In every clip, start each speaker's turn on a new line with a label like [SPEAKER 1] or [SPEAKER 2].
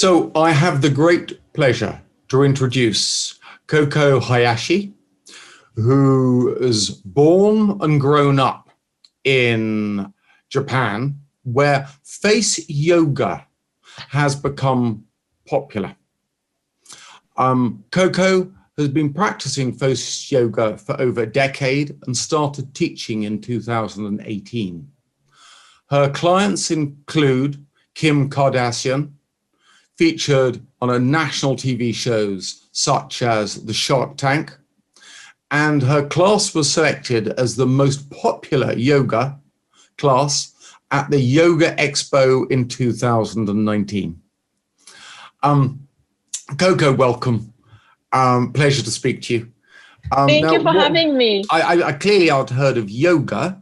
[SPEAKER 1] So I have the great pleasure to introduce Koko Hayashi, who is born and grown up in Japan, where face yoga has become popular. Koko has been practicing face yoga for over a decade and started teaching in 2018. Her clients include Kim Kardashian, featured on a national TV shows such as The Shark Tank, and her class was selected as the most popular yoga class at the Yoga Expo in 2019. Koko, welcome. Pleasure to speak to you.
[SPEAKER 2] Thank you for having me.
[SPEAKER 1] I clearly had heard of yoga.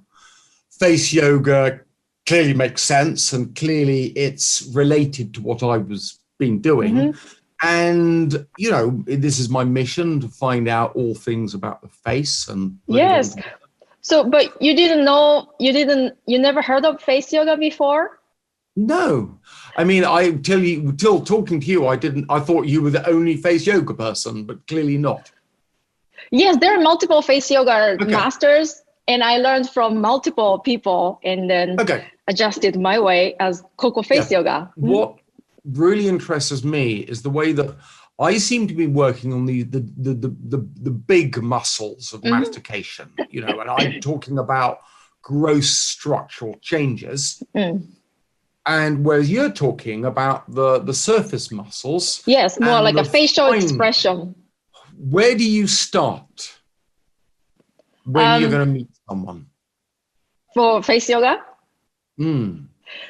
[SPEAKER 1] Face yoga clearly makes sense, and clearly it's related to what I was been doing. Mm-hmm. And, you know, this is my mission, to find out all things about the face. And
[SPEAKER 2] yes. So, but you you never heard of face yoga before?
[SPEAKER 1] No. I mean, till talking to you, I thought you were the only face yoga person, but clearly not.
[SPEAKER 2] Yes, there are multiple face yoga masters, and I learned from multiple people and then adjusted my way as Koko face yoga. Mm-hmm.
[SPEAKER 1] What really interests me is the way that I seem to be working on the big muscles of mastication, you know, and I'm talking about gross structural changes. And whereas you're talking about the surface muscles.
[SPEAKER 2] Yes, more like a facial expression.
[SPEAKER 1] Where do you start when you're going to meet someone?
[SPEAKER 2] For face yoga?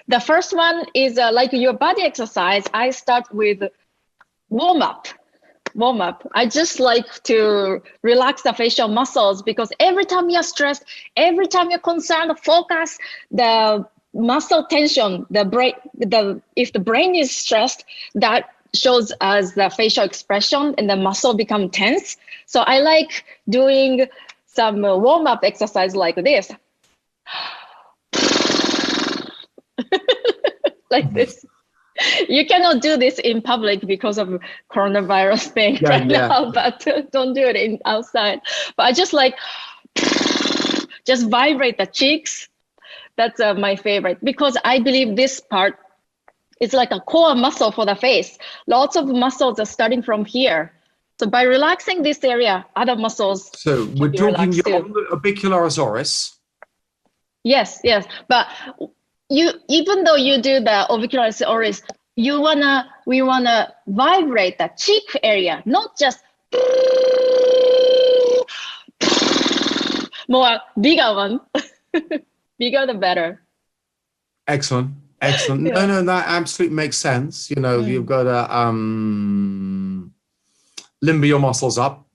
[SPEAKER 2] The first one is like your body exercise. I start with warm up. I just like to relax the facial muscles, because every time you're stressed, every time you're concerned, focus, the muscle tension, if the brain is stressed, that shows as the facial expression and the muscle become tense. So I like doing some warm-up exercise like this. Like this. You cannot do this in public because of coronavirus thing now, but don't do it outside. But I just like, just vibrate the cheeks. That's my favorite, because I believe this part is like a core muscle for the face. Lots of muscles are starting from here. So by relaxing this area, other muscles.
[SPEAKER 1] So we're talking the orbicularis.
[SPEAKER 2] Yes. But even though you do the orbicularis, we wanna vibrate the cheek area, not just more bigger one. Bigger the better.
[SPEAKER 1] Excellent. No, that absolutely makes sense. You know, you've got to limber your muscles up,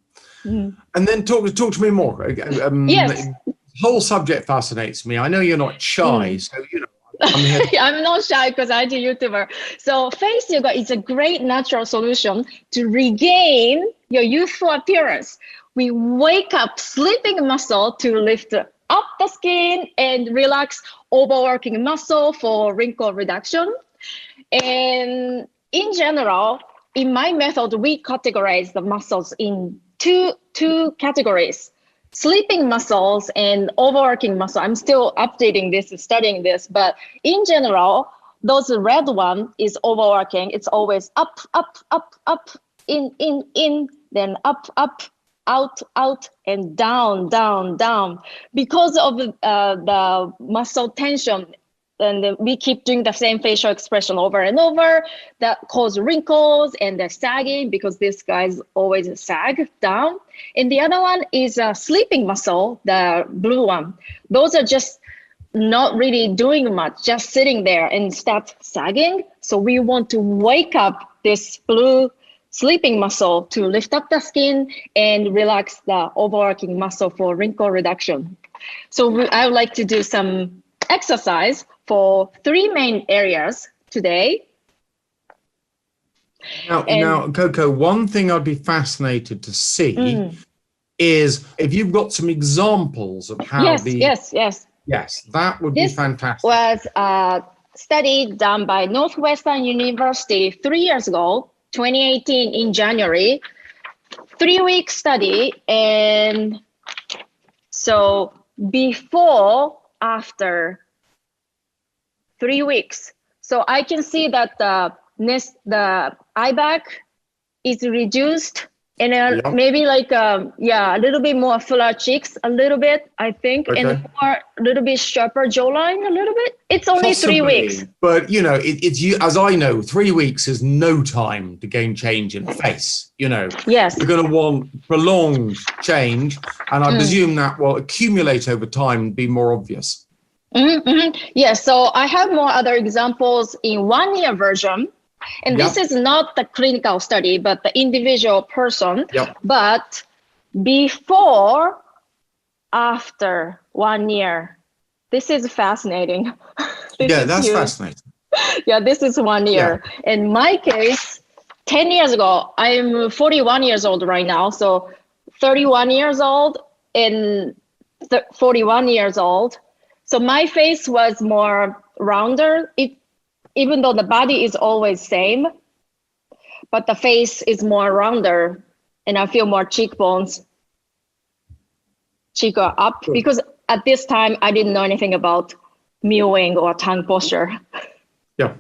[SPEAKER 1] and then talk to me more.
[SPEAKER 2] Yes.
[SPEAKER 1] The whole subject fascinates me. I know you're not shy, so you know.
[SPEAKER 2] I'm not shy because I'm a YouTuber. So face yoga is a great natural solution to regain your youthful appearance. We wake up sleeping muscle to lift up the skin and relax overworking muscle for wrinkle reduction. And in general, in my method, we categorize the muscles in two categories: sleeping muscles and overworking muscle. I'm still updating this, studying this, but in general, those red one is overworking. It's always up, in, then up, out, and down. Because of the muscle tension, and we keep doing the same facial expression over and over, that cause wrinkles and the sagging, because this guy's always sag down. And the other one is a sleeping muscle, the blue one. Those are just not really doing much, just sitting there and start sagging. So we want to wake up this blue sleeping muscle to lift up the skin and relax the overworking muscle for wrinkle reduction. So I would like to do some exercise for 3 main areas today.
[SPEAKER 1] Now, Koko, one thing I'd be fascinated to see is if you've got some examples of how
[SPEAKER 2] Yes, that
[SPEAKER 1] would be fantastic.
[SPEAKER 2] Was study done by Northwestern University 3 years ago, 2018 in January, 3-week study. And so before, after 3 weeks. So I can see that the eye bag is reduced, and maybe like a little bit more fuller cheeks, a little bit, I think, and more a little bit sharper jawline, a little bit. It's only
[SPEAKER 1] Possibly,
[SPEAKER 2] 3 weeks.
[SPEAKER 1] But you know, it's you, as I know, 3 weeks is no time to gain change in the face. You know,
[SPEAKER 2] yes,
[SPEAKER 1] you're going to want prolonged change, and I presume that will accumulate over time and be more obvious.
[SPEAKER 2] Yes, so I have more other examples in 1-year version. And this is not the clinical study, but the individual person. But before, after 1 year, this is fascinating.
[SPEAKER 1] That's fascinating.
[SPEAKER 2] This is 1 year. In my case, 10 years ago, I'm 41 years old right now. So 31 years old and 41 years old. So my face was more rounder. Even though the body is always same, but the face is more rounder, and I feel more cheekbones. Cheek are up, because at this time I didn't know anything about mewing or tongue posture. So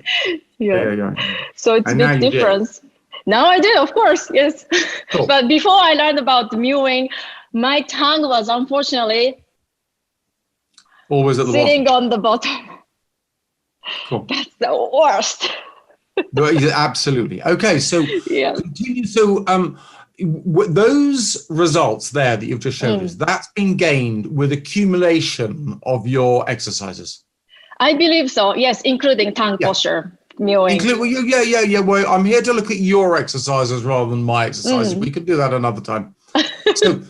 [SPEAKER 2] it's a big difference. Now I do, of course, yes. Cool. But before I learned about mewing, my tongue was unfortunately
[SPEAKER 1] always at the
[SPEAKER 2] sitting on the bottom.
[SPEAKER 1] Cool.
[SPEAKER 2] That's the worst.
[SPEAKER 1] Absolutely. Okay, so continue. So those results there that you've just showed us, that's been gained with accumulation of your exercises?
[SPEAKER 2] I believe so, yes, including tongue posture, mewing.
[SPEAKER 1] Well, I'm here to look at your exercises rather than my exercises. We could do that another time. So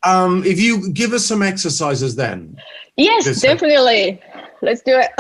[SPEAKER 1] if you give us some exercises then.
[SPEAKER 2] Yes, definitely. Let's do it.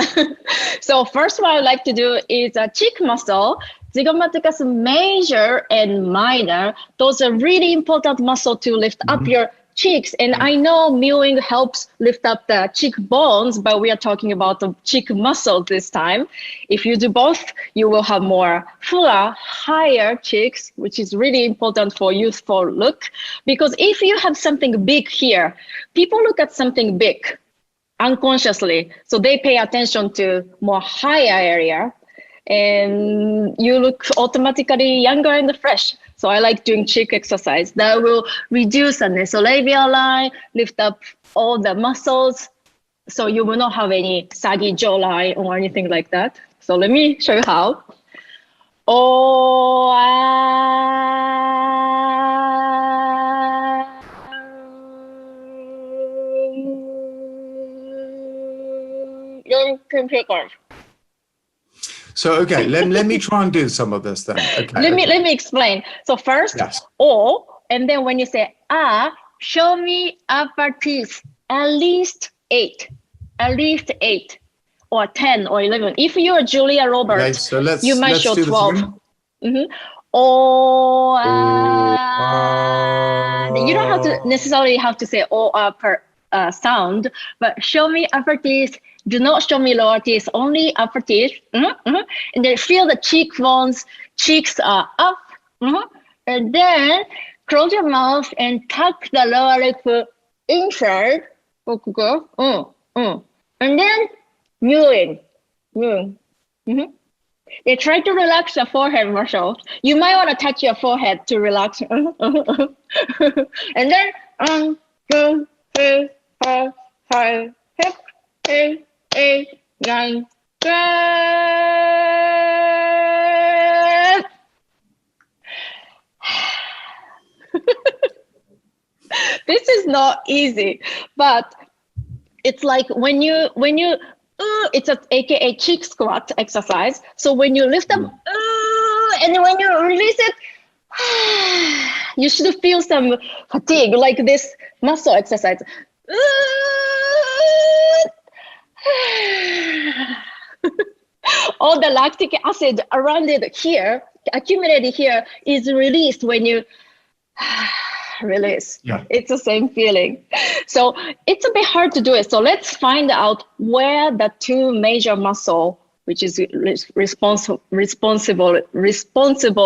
[SPEAKER 2] So first what I like to do is a cheek muscle, zygomaticus major and minor. Those are really important muscle to lift up your cheeks. And I know mewing helps lift up the cheekbones, but we are talking about the cheek muscle this time. If you do both, you will have more fuller, higher cheeks, which is really important for youthful look. Because if you have something big here, people look at something big unconsciously, so they pay attention to more higher area, and you look automatically younger and fresh. So I like doing cheek exercise that will reduce the nasolabial line, lift up all the muscles, so you will not have any saggy jawline or anything like that. So let me show you how.
[SPEAKER 1] So okay, let me try and do some of this then. Okay.
[SPEAKER 2] Let me explain. So first, and then when you say show me upper teeth at least 8 or 10 or 11. If you're Julia Roberts, you might show 12. You don't have to necessarily have to say per sound, but show me upper teeth. Do not show me lower teeth, only upper teeth. And then feel the cheekbones, cheeks are up. And then close your mouth and tuck the lower lip inside. And then mewing. They try to relax the forehead muscle. You might want to touch your forehead to relax. And then 2, 3, 4, 5, 6, 7, 8, 9, 10. This is not easy, but it's like when you it's a AKA cheek squat exercise. So when you lift up and when you release it, you should feel some fatigue, like this muscle exercise. All the lactic acid around it here, accumulated here, is released when you release. It's the same feeling. So it's a bit hard to do it. So let's find out where the two major muscle which is responsible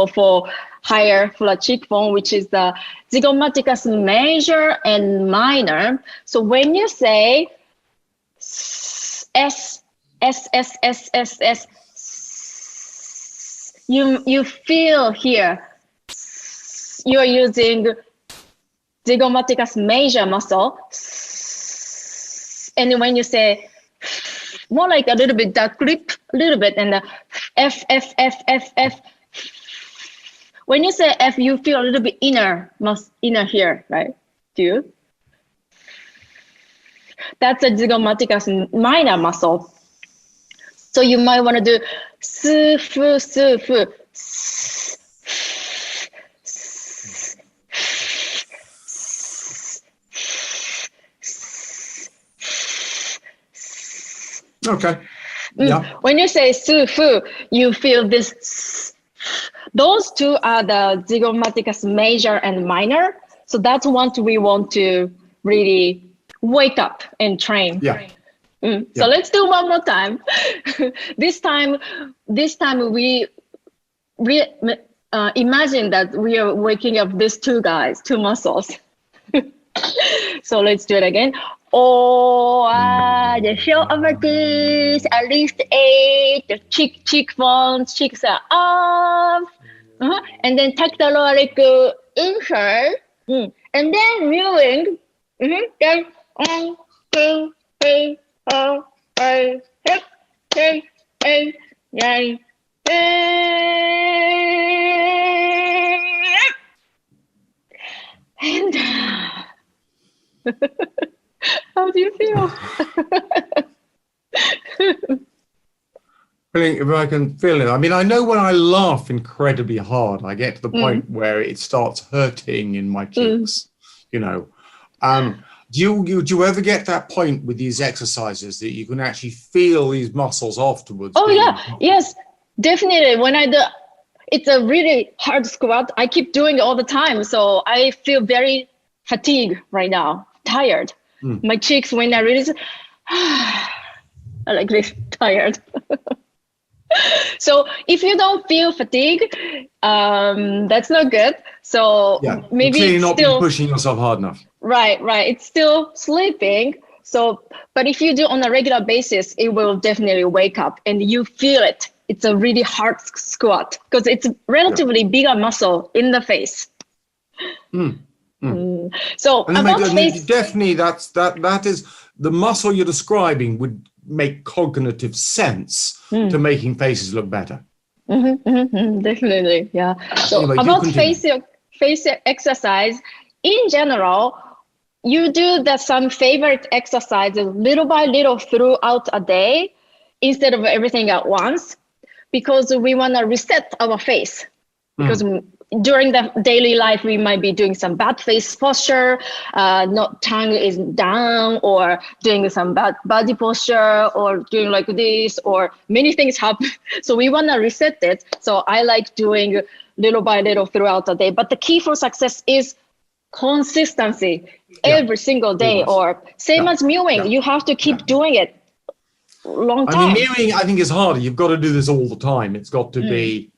[SPEAKER 2] for higher flat cheekbone, which is the zygomaticus major and minor. So when you say S, S, S, S, S, S, you feel here, you are using zygomaticus major muscle. And when you say more like a little bit that grip, a little bit, and the F, F, F, F, F. When you say F, you feel a little bit inner here, right? Do you? That's a zygomaticus minor muscle. So you might want to do su, fu, su, fu.
[SPEAKER 1] Okay. Yeah.
[SPEAKER 2] When you say su, fu, you feel this. Those two are the zygomaticus major and minor. So that's what we want to really wake up and train.
[SPEAKER 1] Yeah.
[SPEAKER 2] So let's do one more time. This time we imagine that we are waking up these two muscles. So let's do it again. The show of our teeth, at least 8, the cheekbones, cheeks are up. And then tuck the lower leg inside. And then mewing. Then and how do you feel?
[SPEAKER 1] If I can feel it. I mean, I know when I laugh incredibly hard, I get to the point where it starts hurting in my cheeks, you know. Do you ever get that point with these exercises that you can actually feel these muscles afterwards?
[SPEAKER 2] Oh, yeah. Yes, definitely. When I do, it's a really hard squat. I keep doing it all the time. So I feel very fatigued right now, tired. My cheeks, when I release, I like this, tired. So if you don't feel fatigue, that's not good. So maybe
[SPEAKER 1] you're not
[SPEAKER 2] still
[SPEAKER 1] pushing yourself hard enough.
[SPEAKER 2] Right. It's still sleeping. So, but if you do on a regular basis, it will definitely wake up and you feel it. It's a really hard squat because it's relatively bigger muscle in the face. So about face,
[SPEAKER 1] definitely that is the muscle you're describing would make cognitive sense to making faces look better.
[SPEAKER 2] Definitely, yeah. So anyway, about face exercise in general, you do some favorite exercises little by little throughout a day instead of everything at once, because we want to reset our face. Because during the daily life, we might be doing some bad face posture, tongue is down, or doing some bad body posture, or doing like this, or many things happen. So we want to reset it. So I like doing little by little throughout the day. But the key for success is consistency every single day, or same as mewing. You have to keep doing it long time.
[SPEAKER 1] I mean, mewing, I think, is harder. You've got to do this all the time. It's got to be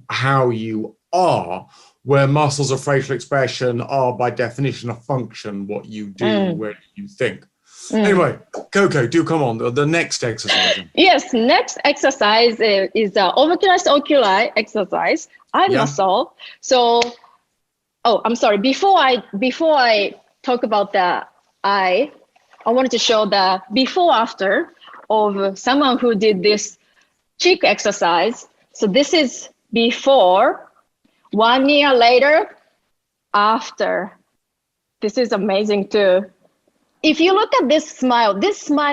[SPEAKER 1] how you are, where muscles of facial expression are by definition a function, what you do, where you think. Anyway, Koko, do come on, the next exercise.
[SPEAKER 2] Yes, next exercise is the orbicularis oculi exercise, eye muscle. So, I'm sorry, before I talk about the eye, I wanted to show the before after of someone who did this cheek exercise. So this is before, 1 year later, after. This is amazing too. If you look at this smile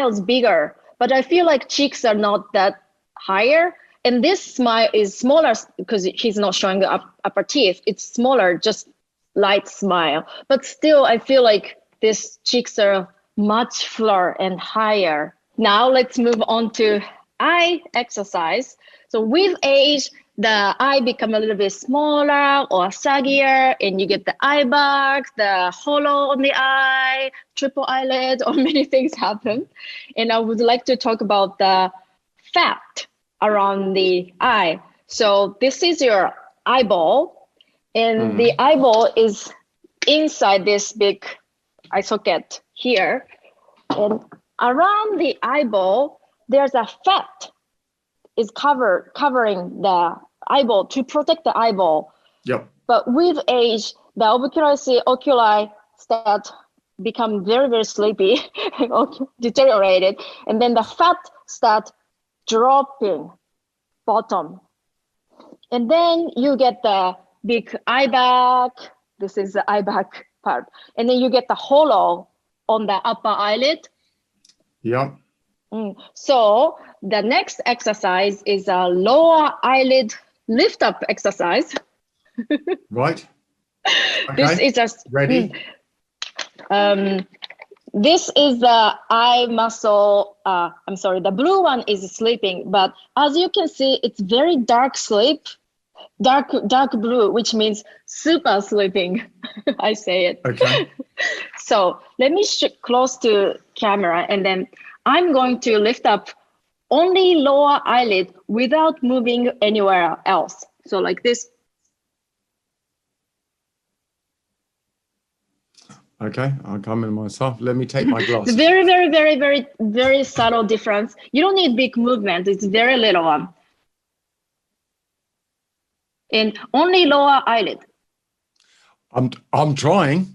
[SPEAKER 2] is bigger, but I feel like cheeks are not that higher. And this smile is smaller because he's not showing the upper teeth. It's smaller, just light smile. But still, I feel like these cheeks are much fuller and higher. Now let's move on to eye exercise. So with age, the eye become a little bit smaller or saggier, and you get the eye bags, the hollow on the eye, triple eyelid, or many things happen. And I would like to talk about the fat around the eye. So this is your eyeball, and the eyeball is inside this big eye socket here. And around the eyeball, there's a fat is covering the eyeball to protect the eyeball.
[SPEAKER 1] Yep.
[SPEAKER 2] But with age, the oculi start become very, very sleepy, deteriorated, and then the fat start dropping bottom. And then you get the big eye bag. This is the eye bag part. And then you get the hollow on the upper eyelid.
[SPEAKER 1] Yeah.
[SPEAKER 2] So the next exercise is a lower eyelid lift up exercise.
[SPEAKER 1] Right. Okay.
[SPEAKER 2] This is just
[SPEAKER 1] ready.
[SPEAKER 2] This is the eye muscle. I'm sorry, the blue one is sleeping, but as you can see, it's very dark sleep, dark blue, which means super sleeping. I say it.
[SPEAKER 1] Okay.
[SPEAKER 2] So let me close to camera, and then I'm going to lift up only lower eyelid without moving anywhere else. So like this.
[SPEAKER 1] Okay, I'll come in myself. Let me take my glasses.
[SPEAKER 2] Very, very, very, very, very subtle difference. You don't need big movement. It's very little one. And only lower eyelid.
[SPEAKER 1] I'm trying.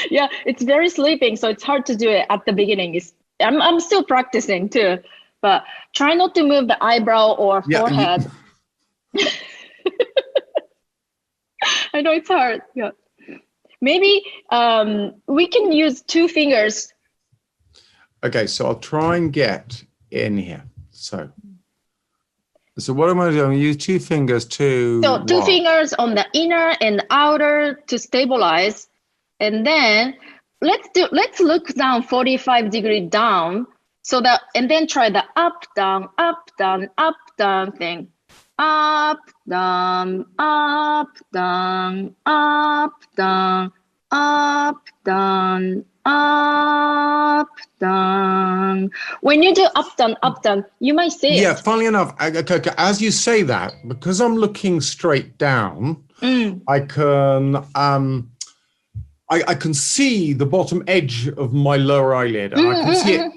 [SPEAKER 2] Yeah, it's very sleeping, so it's hard to do it at the beginning. I'm still practicing too, but try not to move the eyebrow or forehead. I know it's hard. Yeah. Maybe we can use 2 fingers.
[SPEAKER 1] Okay, so I'll try and get in here. So what am I doing? I'm going to use 2 fingers to...
[SPEAKER 2] So 2 fingers on the inner and outer to stabilize. And then let's look down 45 degrees down. So that, and then try the up, down, thing. Up, down, up, down, up, down, up, down, up, down. When you do up, down, you might see it.
[SPEAKER 1] Yeah, funnily enough, as you say that, because I'm looking straight down, I can I can see the bottom edge of my lower eyelid, and I can see it,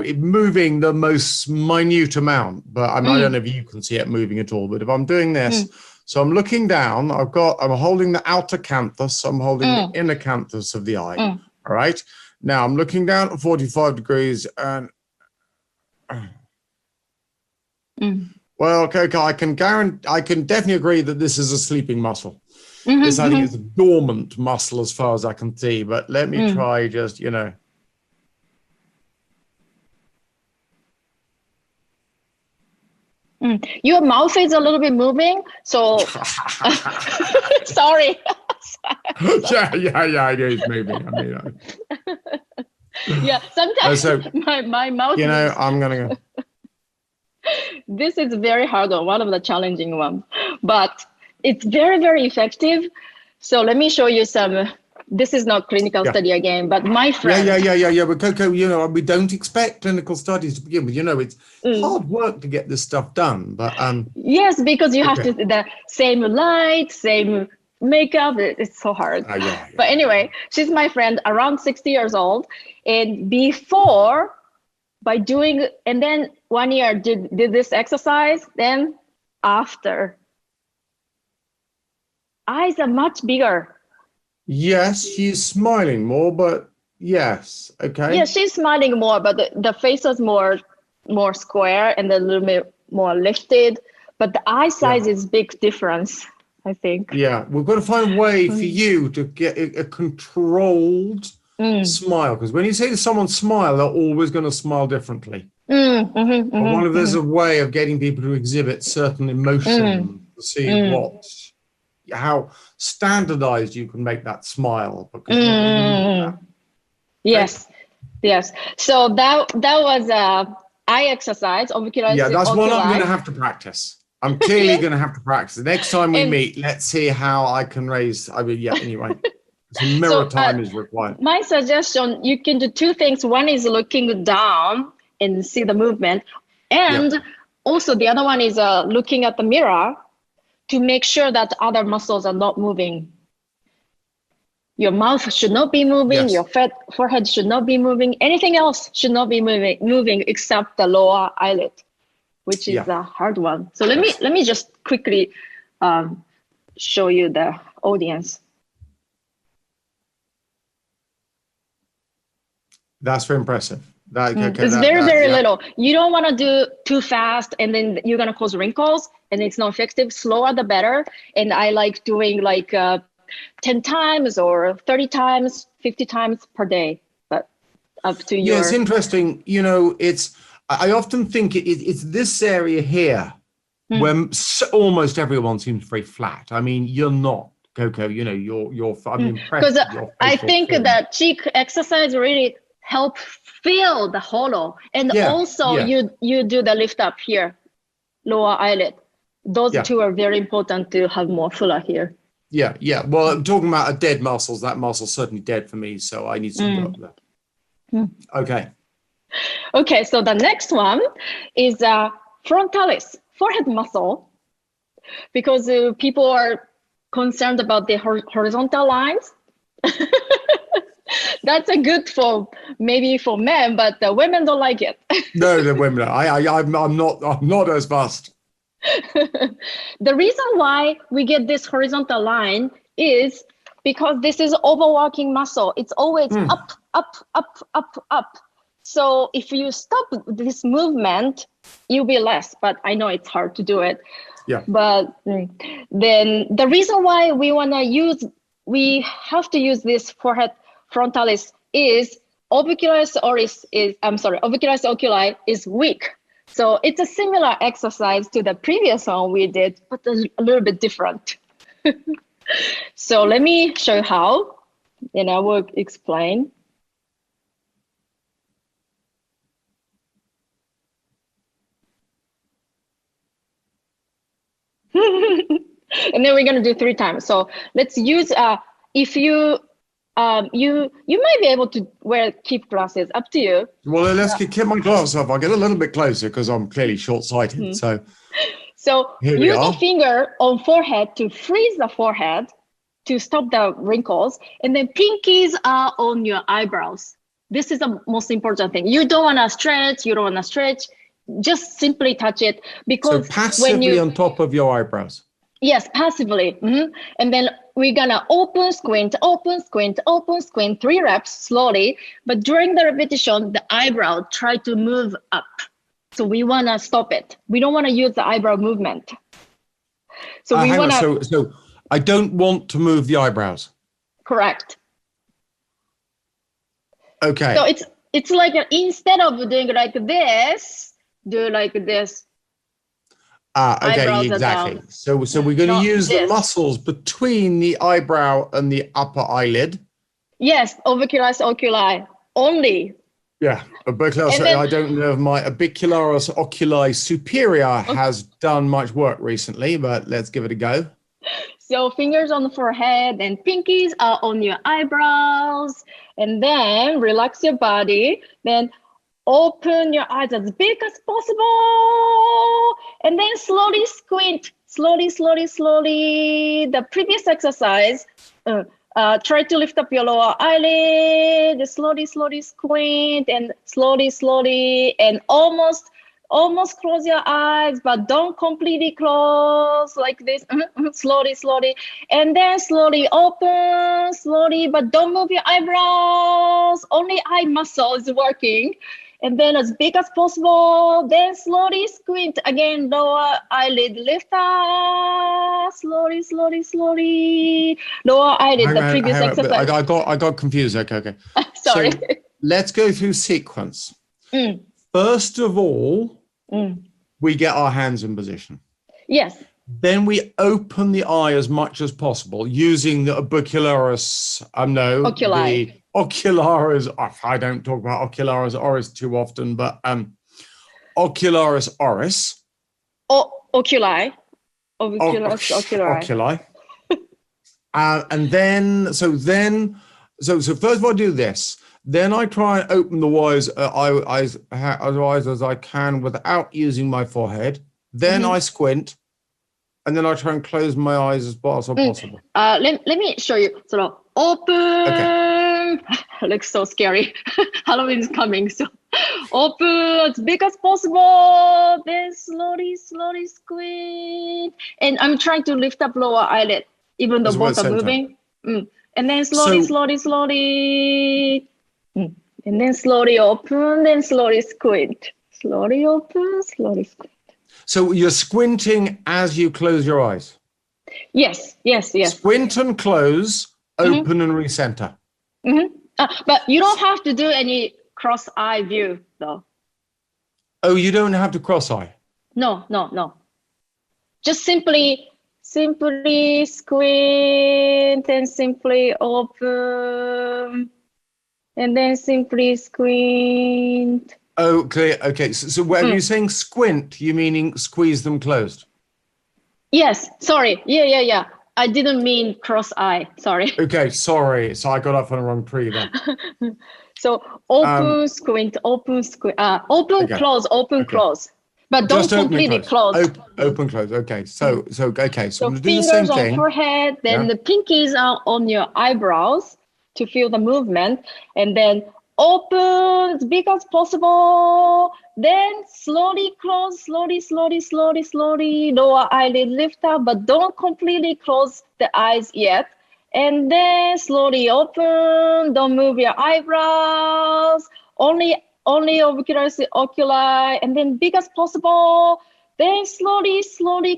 [SPEAKER 1] it moving the most minute amount. But I don't know if you can see it moving at all. But if I'm doing this, so I'm looking down, I'm holding the outer canthus, I'm holding the inner canthus of the eye. All right. Now I'm looking down at 45 degrees, and well, Koko, I can definitely agree that this is a sleeping muscle. This, I think, is a dormant muscle as far as I can see, but let me try just, Your
[SPEAKER 2] mouth is a little bit moving, so sorry. Yeah,
[SPEAKER 1] it is moving. I mean,
[SPEAKER 2] yeah, sometimes my mouth.
[SPEAKER 1] I'm gonna go.
[SPEAKER 2] This is very hard one of the challenging ones, but it's very, very effective. So let me show you some. This is not clinical study again, but my friend.
[SPEAKER 1] Yeah. But Koko, we don't expect clinical studies to begin with. It's hard work to get this stuff done. But
[SPEAKER 2] yes, because you have to the same light, same makeup. It's so hard. But anyway, she's my friend, around 60 years old, and before by doing, and then 1 year did this exercise, then after. Eyes are much bigger.
[SPEAKER 1] Yes, she's smiling more, but yes, okay.
[SPEAKER 2] Yeah, she's smiling more, but the face is more square and a little bit more lifted. But the eye size is big difference, I think.
[SPEAKER 1] Yeah, we've got to find a way for you to get a controlled smile, because when you say to someone smile, they're always going to smile differently. But one of there's a way of getting people to exhibit certain emotion to see how standardized you can make that smile.
[SPEAKER 2] Yes. So that was eye exercise.
[SPEAKER 1] Yeah, that's one I'm going to have to practice. I'm clearly going to have to practice. The next time we meet, let's see how I can raise. Anyway. Some mirror time is required.
[SPEAKER 2] My suggestion, you can do 2 things. One is looking down and see the movement. And Also, the other one is looking at the mirror to make sure that other muscles are not moving. Your mouth should not be moving.
[SPEAKER 1] Yes.
[SPEAKER 2] Your forehead should not be moving. Anything else should not be moving except the lower eyelid, which is a hard one. So let me just quickly show you the audience.
[SPEAKER 1] That's very impressive.
[SPEAKER 2] It's very little. You don't want to do too fast, and then you're gonna cause wrinkles, and it's not effective. Slower the better. And I like doing like 10 times or 30 times, 50 times per day. But up to you.
[SPEAKER 1] Yeah, it's interesting. You know, I often think it's this area here where almost everyone seems very flat. I mean, you're not, Koko. You know, you're. I'm impressed.
[SPEAKER 2] Because I think that cheek exercise really help fill the hollow, and also you do the lift up here, lower eyelid. Those two are very important to have more fuller here.
[SPEAKER 1] Yeah. Well, I'm talking about dead muscles. That muscle's certainly dead for me, so I need some work there. Okay.
[SPEAKER 2] So the next one is frontalis, forehead muscle, because people are concerned about the horizontal lines. That's a good for maybe for men, but the women don't like it.
[SPEAKER 1] No, the women. I'm not as fussed.
[SPEAKER 2] The reason why we get this horizontal line is because this is overworking muscle. It's always up, up, up, up, up. So if you stop this movement, you'll be less. But I know it's hard to do it.
[SPEAKER 1] Yeah.
[SPEAKER 2] But then the reason why we have to use this forehead frontalis is orbicularis oculi is weak. So it's a similar exercise to the previous one we did, but a little bit different. So let me show you how, and I will explain. And then we're going to do 3 times. So let's use, if you might be able to keep glasses, up to you.
[SPEAKER 1] Well, let's keep my glasses off. I'll get a little bit closer because I'm clearly short-sighted. So
[SPEAKER 2] use the finger on forehead to freeze the forehead to stop the wrinkles, and then pinkies are on your eyebrows. This is the most important thing. You don't want to stretch. You don't want to stretch. Just simply touch it, because
[SPEAKER 1] so passively on top of your eyebrows.
[SPEAKER 2] Yes, passively. And then we're gonna open, squint, 3 reps slowly. But during the repetition, the eyebrow try to move up. So we wanna stop it. We don't wanna use the eyebrow movement. So we wanna.
[SPEAKER 1] So I don't want to move the eyebrows.
[SPEAKER 2] Correct.
[SPEAKER 1] Okay.
[SPEAKER 2] So it's like instead of doing like this, do like this.
[SPEAKER 1] Okay, exactly. So we're going to use the muscles between the eyebrow and the upper eyelid.
[SPEAKER 2] Yes, orbicularis oculi only.
[SPEAKER 1] Yeah, orbicularis. I don't know if my orbicularis oculi superior has done much work recently, but let's give it a go.
[SPEAKER 2] So fingers on the forehead and pinkies are on your eyebrows, and then relax your body. Then open your eyes as big as possible, and then slowly squint, slowly. The previous exercise, try to lift up your lower eyelid, slowly squint, and slowly, and almost close your eyes, but don't completely close like this. Slowly, and then slowly open, but don't move your eyebrows. Only eye muscle is working. And then as big as possible, then slowly squint again, lower eyelid, lift up, slowly. Lower eyelid, the previous exercise.
[SPEAKER 1] I got confused. Okay.
[SPEAKER 2] Sorry.
[SPEAKER 1] So let's go through sequence. First of all, we get our hands in position.
[SPEAKER 2] Yes.
[SPEAKER 1] Then we open the eye as much as possible using the orbicularis,
[SPEAKER 2] oculi.
[SPEAKER 1] The ocularis, I don't talk about ocularis oris too often, but ocularis oris.
[SPEAKER 2] Oculi. Oculi.
[SPEAKER 1] And then, so first of all, do this. Then I try and open the eyes as I can without using my forehead. Then I squint, and then I try and close my eyes as fast as possible.
[SPEAKER 2] Let me show you. So open. Okay. Looks so scary. Halloween is coming, so open as big as possible. Then slowly squint. And I'm trying to lift up lower eyelid, even though both are moving. And then slowly. And then slowly open, then slowly squint. Slowly open, slowly squint.
[SPEAKER 1] So you're squinting as you close your eyes?
[SPEAKER 2] Yes.
[SPEAKER 1] Squint and close, open and recenter.
[SPEAKER 2] But you don't have to do any cross-eye view, though.
[SPEAKER 1] Oh, you don't have to cross-eye?
[SPEAKER 2] No. Just simply squint and simply open. And then simply squint.
[SPEAKER 1] Okay. So when you're saying squint, you meaning squeeze them closed? Yes.
[SPEAKER 2] Sorry. Yeah. I didn't mean cross-eye. Sorry.
[SPEAKER 1] Okay. Sorry. So I got off on the wrong tree then.
[SPEAKER 2] So open, squint, open, close, open, close. But don't completely close.
[SPEAKER 1] Open, close. Okay. So I'm going to do the same
[SPEAKER 2] fingers
[SPEAKER 1] thing.
[SPEAKER 2] on forehead, then the pinkies are on your eyebrows to feel the movement, and then open as big as possible, then slowly close, slowly, lower eyelid lift up, but don't completely close the eyes yet, and then slowly open, don't move your eyebrows, only oculi, and then big as possible, then slowly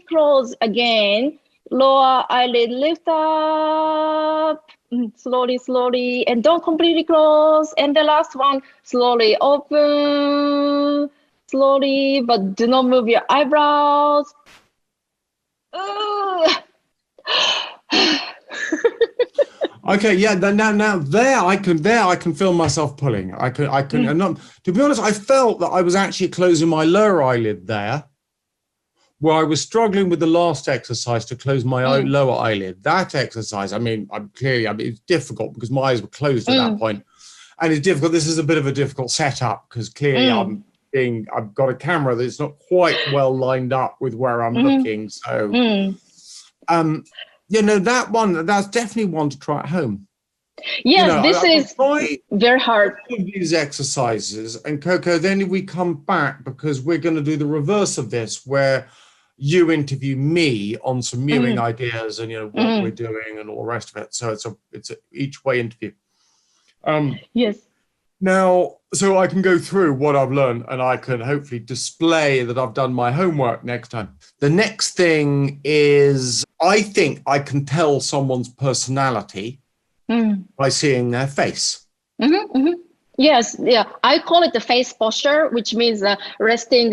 [SPEAKER 2] close again, lower eyelid lift up, slowly, and don't completely close. And the last one, slowly open, slowly, but do not move your eyebrows.
[SPEAKER 1] Okay, yeah. Now I can feel myself pulling. I can. And not, to be honest, I felt that I was actually closing my lower eyelid there, where I was struggling with the last exercise to close my lower eyelid. That exercise, it's difficult because my eyes were closed at that point. And it's difficult. This is a bit of a difficult setup because clearly I've got a camera that's not quite well lined up with where I'm looking. So, that's definitely one to try at home.
[SPEAKER 2] Yeah, this is very hard.
[SPEAKER 1] These exercises, and Koko, then we come back because we're going to do the reverse of this, where you interview me on some mewing ideas and what we're doing and all the rest of it. So it's a each way interview.
[SPEAKER 2] Yes.
[SPEAKER 1] Now, so I can go through what I've learned and I can hopefully display that I've done my homework next time. The next thing is, I think I can tell someone's personality by seeing their face.
[SPEAKER 2] Yes, yeah. I call it the face posture, which means resting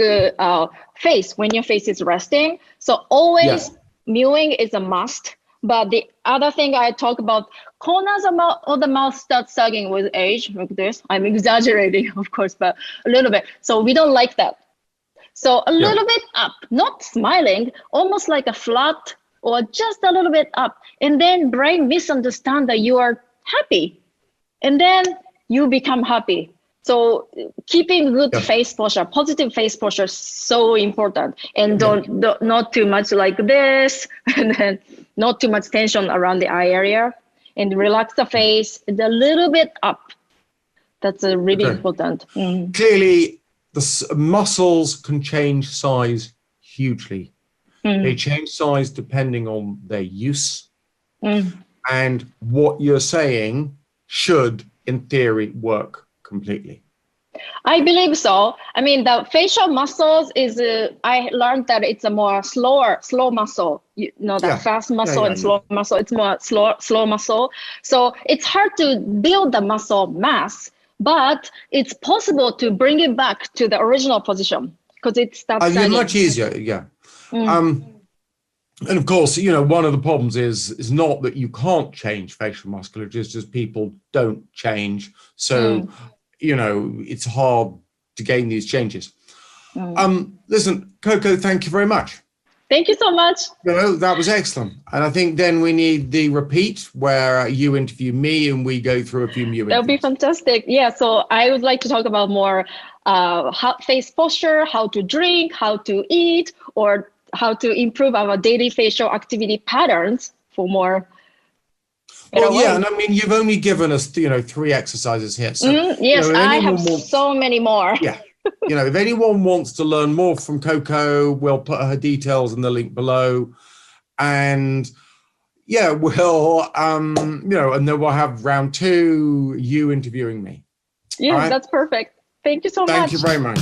[SPEAKER 2] face when your face is resting. So always mewing is a must. But the other thing I talk about, corners of the mouth start sagging with age, like this. I'm exaggerating, of course, but a little bit. So we don't like that. So a little bit up, not smiling, almost like a flat or just a little bit up. And then brain misunderstand that you are happy. And then you become happy. So keeping good face posture, positive face posture is so important. And don't not too much like this, and then not too much tension around the eye area. And relax the face, and a little bit up. That's really important.
[SPEAKER 1] Clearly, the muscles can change size hugely. They change size depending on their use. And what you're saying should, in theory, work completely.
[SPEAKER 2] I believe so. I mean, the facial muscles is, I learned that it's a more slow muscle. Fast muscle and slow muscle, it's more slow muscle. So it's hard to build the muscle mass, but it's possible to bring it back to the original position because it's that
[SPEAKER 1] much easier, and of course, one of the problems is not that you can't change facial musculature, it's just people don't change. So, it's hard to gain these changes. Listen, Koko, thank you very much.
[SPEAKER 2] Thank you so much.
[SPEAKER 1] No, that was excellent. And I think then we need the repeat where you interview me and we go through a few Mewing.
[SPEAKER 2] That would be fantastic. Yeah, so I would like to talk about more face posture, how to drink, how to eat, or how to improve our daily facial activity patterns for more.
[SPEAKER 1] Well, yeah, and I mean, you've only given us, 3 exercises here. So,
[SPEAKER 2] yes, I have so many more.
[SPEAKER 1] Yeah. If anyone wants to learn more from Koko, we'll put her details in the link below. And yeah, we'll, and then we'll have round 2, you interviewing me.
[SPEAKER 2] Yeah, right? That's perfect. Thank you so much.
[SPEAKER 1] Thank you very much.